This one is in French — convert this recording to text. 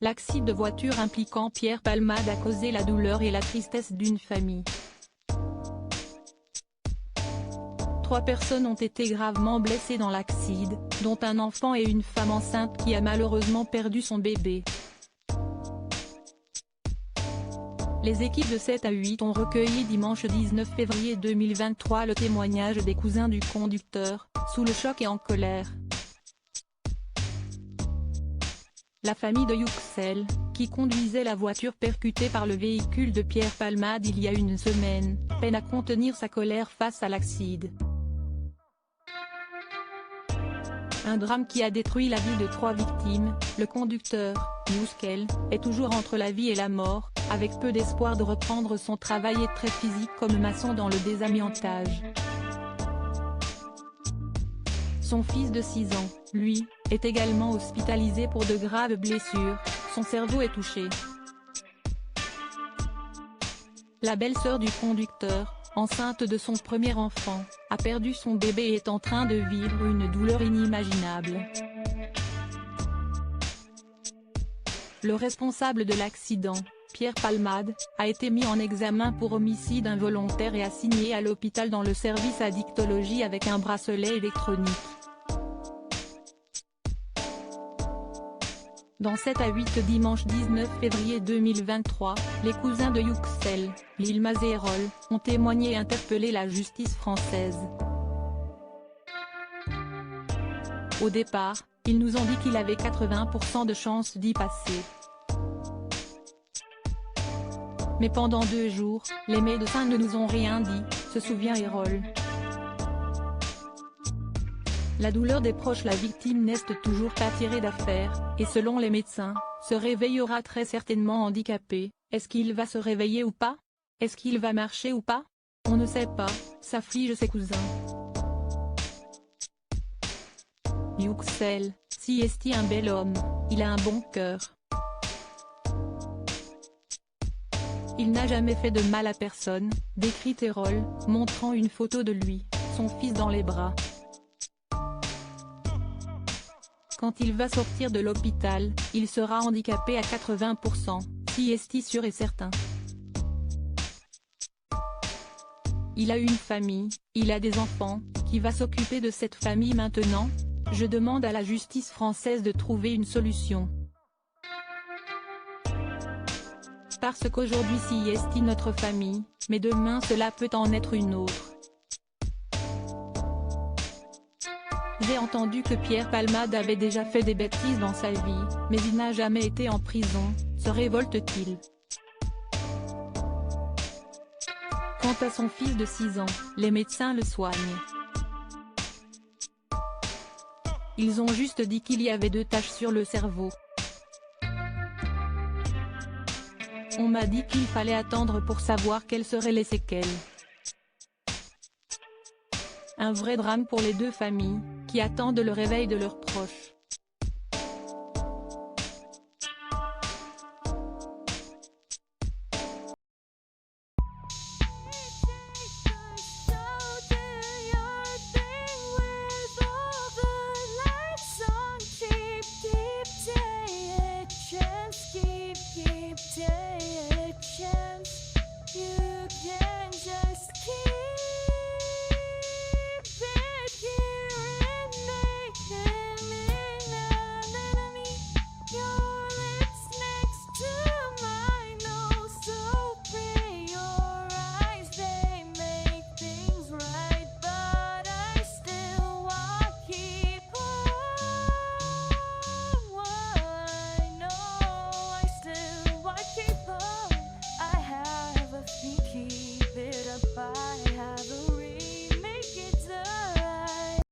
L'accident de voiture impliquant Pierre Palmade a causé la douleur et la tristesse d'une famille. 3 personnes ont été gravement blessées dans l'accident, dont un enfant et une femme enceinte qui a malheureusement perdu son bébé. Les équipes de 7 à 8 ont recueilli dimanche 19 février 2023 le témoignage des cousins du conducteur, sous le choc et en colère. La famille de Yüksel, qui conduisait la voiture percutée par le véhicule de Pierre Palmade il y a une semaine, peine à contenir sa colère face à l'accident. Un drame qui a détruit la vie de 3 victimes, le conducteur, Yüksel, est toujours entre la vie et la mort, avec peu d'espoir de reprendre son travail et très physique comme maçon dans le désamiantage. Son fils de 6 ans, lui, est également hospitalisé pour de graves blessures, son cerveau est touché. La belle-sœur du conducteur, enceinte de son premier enfant, a perdu son bébé et est en train de vivre une douleur inimaginable. Le responsable de l'accident, Pierre Palmade, a été mis en examen pour homicide involontaire et assigné à l'hôpital dans le service addictologie avec un bracelet électronique. Dans 7 à 8 dimanche 19 février 2023, les cousins de Yüksel, Yılmaz et Erol, ont témoigné et interpellé la justice française. Au départ, ils nous ont dit qu'il avait 80% de chances d'y passer. Mais pendant 2 jours, les médecins ne nous ont rien dit, se souvient Erol. La douleur des proches, la victime n'est toujours pas tirée d'affaire, et selon les médecins, se réveillera très certainement handicapé. Est-ce qu'il va se réveiller ou pas? Est-ce qu'il va marcher ou pas? On ne sait pas, s'affligent ses cousins. Yüksel, si est un bel homme, il a un bon cœur. Il n'a jamais fait de mal à personne, décrit Erol, montrant une photo de lui, son fils dans les bras. Quand il va sortir de l'hôpital, il sera handicapé à 80%, si est sûr et certain. Il a une famille, il a des enfants, qui va s'occuper de cette famille maintenant? Je demande à la justice française de trouver une solution. Parce qu'aujourd'hui si est notre famille, mais demain cela peut en être une autre. J'ai entendu que Pierre Palmade avait déjà fait des bêtises dans sa vie, mais il n'a jamais été en prison, se révolte-t-il. Quant à son fils de 6 ans, les médecins le soignent. Ils ont juste dit qu'il y avait 2 taches sur le cerveau. On m'a dit qu'il fallait attendre pour savoir quelles seraient les séquelles. Un vrai drame pour les 2 familles, qui attendent le réveil de leurs proches.